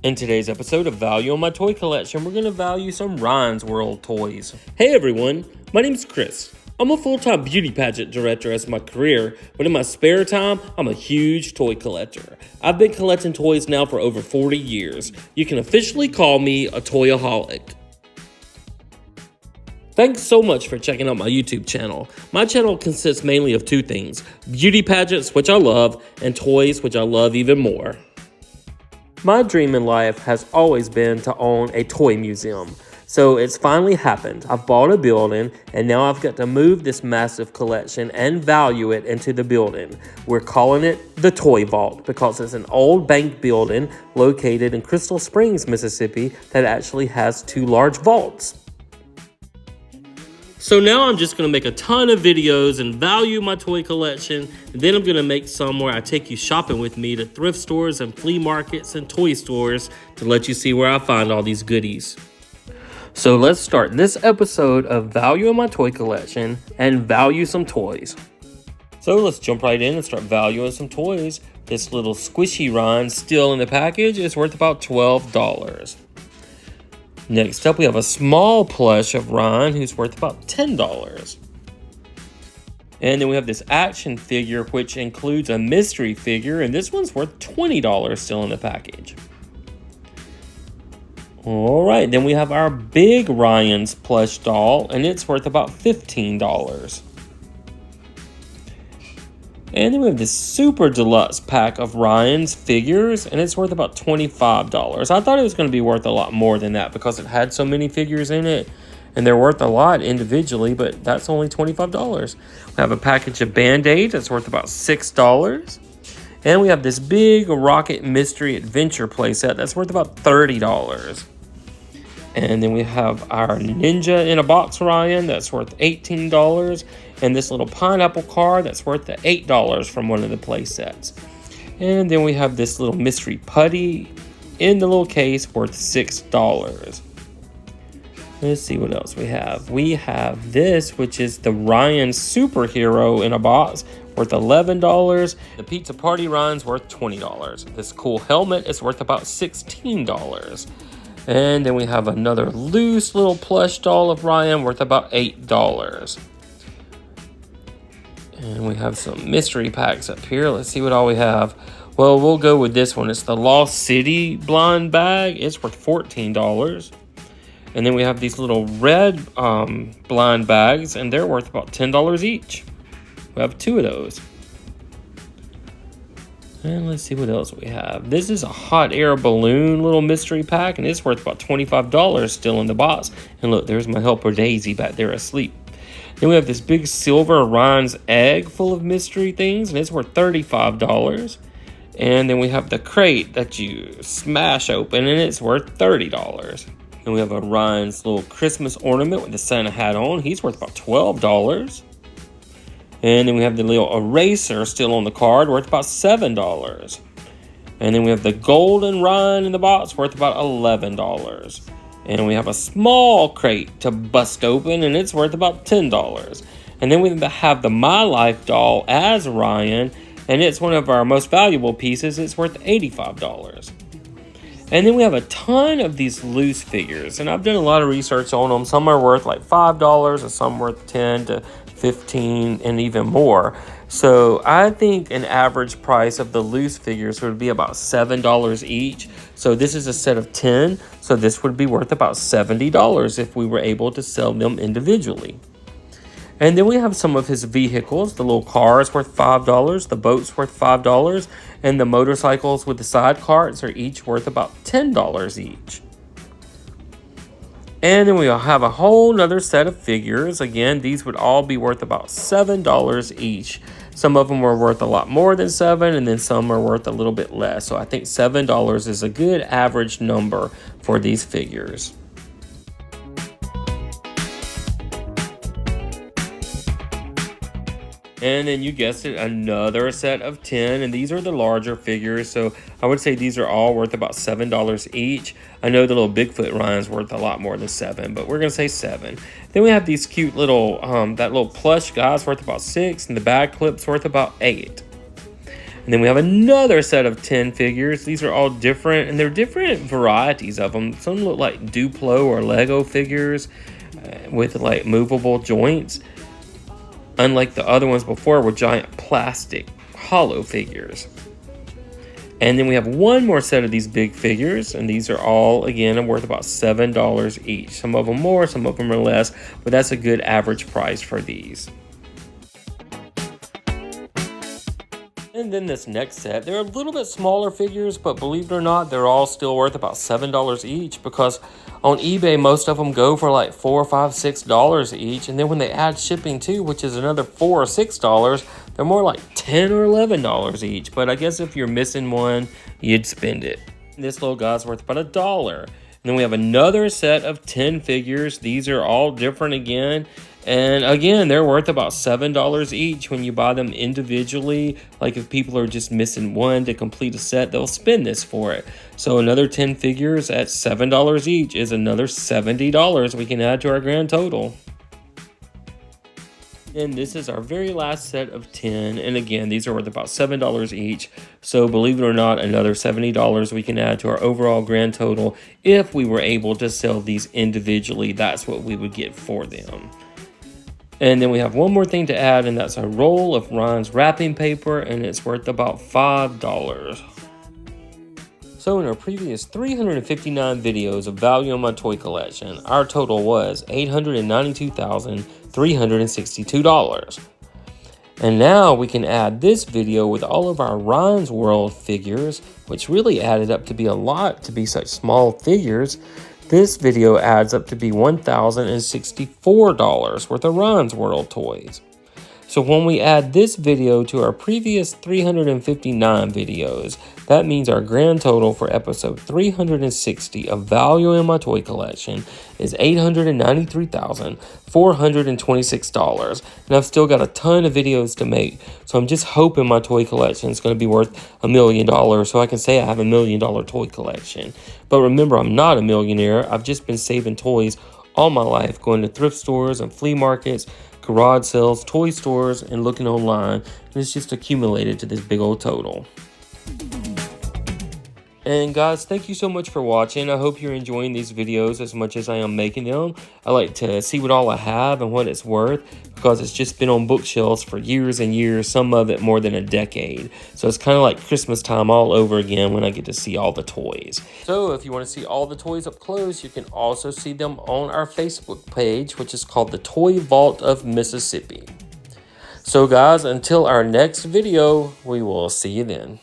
In today's episode of Value on My Toy Collection, we're going to value some Ryan's World toys. Hey everyone, my name's Chris. I'm a full-time beauty pageant director as my career, but in my spare time, I'm a huge toy collector. I've been collecting toys now for over 40 years. You can officially call me a toyaholic. Thanks so much for checking out my YouTube channel. My channel consists mainly of two things: beauty pageants, which I love, and toys, which I love even more. My dream in life has always been to own a toy museum. So it's finally happened. I've bought a building and now I've got to move this massive collection and value it into the building. We're calling it the Toy Vault because it's an old bank building located in Crystal Springs, Mississippi that actually has two large vaults. So now I'm just going to make a ton of videos and value my toy collection. And then I'm going to make some where I take you shopping with me to thrift stores and flea markets and toy stores to let you see where I find all these goodies. So let's start this episode of Value in My Toy Collection and value some toys. So let's jump right in and start valuing some toys. This little squishy Ryan still in the package is worth about $12. Next up, we have a small plush of Ryan who's worth about $10. And then we have this action figure, which includes a mystery figure, and this one's worth $20 still in the package. All right, then we have our big Ryan's plush doll, and it's worth about $15. And then we have this super deluxe pack of Ryan's figures, and it's worth about $25. I thought it was going to be worth a lot more than that because it had so many figures in it, and they're worth a lot individually, but that's only $25. We have a package of Band-Aids that's worth about $6. And we have this big Rocket Mystery Adventure playset that's worth about $30. And then we have our Ninja in a Box Ryan that's worth $18. And this little pineapple car that's worth the $8 from one of the play sets. And then we have this little mystery putty in the little case worth $6. Let's see what else we have. We have this, which is the Ryan Superhero in a box worth $11. The Pizza Party Ryan's worth $20. This cool helmet is worth about $16. And then we have another loose little plush doll of Ryan worth about $8. And we have some mystery packs up here. Let's see what all we have. Well, we'll go with this one. It's the Lost City blind bag. It's worth $14. And then we have these little red blind bags, and they're worth about $10 each. We have two of those. And let's see what else we have. This is a hot air balloon little mystery pack, and it's worth about $25 still in the box. And look, there's my helper Daisy back there asleep. Then we have this big silver Ryan's egg full of mystery things, and it's worth $35. And then we have the crate that you smash open, and it's worth $30. And we have a Ryan's little Christmas ornament with the Santa hat on. He's worth about $12. And then we have the little eraser still on the card, worth about $7. And then we have the golden Ryan in the box, worth about $11. And we have a small crate to bust open, and it's worth about $10. And then we have the My Life doll as Ryan, and it's one of our most valuable pieces. It's worth $85. And then we have a ton of these loose figures, and I've done a lot of research on them. Some are worth like $5, and some worth $10 to $15, and even more. So I think an average price of the loose figures would be about $7 each. So this is a set of 10, so this would be worth about $70 if we were able to sell them individually. And then we have some of his vehicles. The little car is worth $5, the boat's worth $5, and the motorcycles with the side carts are each worth about $10 each. And then we'll have a whole nother set of figures. Again, these would all be worth about $7 each. Some of them are worth a lot more than $7, and then some are worth a little bit less. So I think $7 is a good average number for these figures. And then you guessed it, another set of 10, and these are the larger figures, so I would say these are all worth about $7 each. I know the little Bigfoot Ryan's worth a lot more than 7, but we're gonna say 7. Then we have these cute little, that little plush guy's worth about 6, and the bag clip's worth about 8. And then we have another set of 10 figures. These are all different, and they're different varieties of them. Some look like Duplo or Lego figures with like movable joints, unlike the other ones before were giant plastic hollow figures. And then we have one more set of these big figures, and these are all, again, worth about $7 each. Some of them more, some of them are less, but that's a good average price for these. And then this next set, they're a little bit smaller figures, but believe it or not, they're all still worth about $7 each, because on eBay, most of them go for like $4, $5, $6 each. And then when they add shipping too, which is another $4 or $6, they're more like $10 or $11 each. But I guess if you're missing one, you'd spend it. This little guy's worth about $1. And then we have another set of 10 figures. These are all different again. And again, they're worth about $7 each when you buy them individually. Like if people are just missing one to complete a set, they'll spend this for it. So another 10 figures at $7 each is another $70 we can add to our grand total. And this is our very last set of 10. And again, these are worth about $7 each. So believe it or not, another $70 we can add to our overall grand total. If we were able to sell these individually, that's what we would get for them. And then we have one more thing to add, and that's a roll of Ryan's wrapping paper, and it's worth about $5. So in our previous 359 videos of value on my toy collection, our total was $892,362. And now we can add this video with all of our Ryan's World figures, which really added up to be a lot to be such small figures. This video adds up to be $1,064 worth of Ryan's World toys. So when we add this video to our previous 359 videos, that means our grand total for episode 360 of Value in My Toy Collection is $893,426. And I've still got a ton of videos to make, so I'm just hoping my toy collection is going to be worth $1 million so I can say I have $1 million toy collection. But remember, I'm not a millionaire. I've just been saving toys all my life, going to thrift stores and flea markets, garage sales, toy stores, and looking online, and it's just accumulated to this big old total. And guys, thank you so much for watching. I hope you're enjoying these videos as much as I am making them. I like to see what all I have and what it's worth, because it's just been on bookshelves for years and years, some of it more than a decade. So it's kind of like Christmas time all over again when I get to see all the toys. So if you want to see all the toys up close, you can also see them on our Facebook page, which is called the Toy Vault of Mississippi. So guys, until our next video, we will see you then.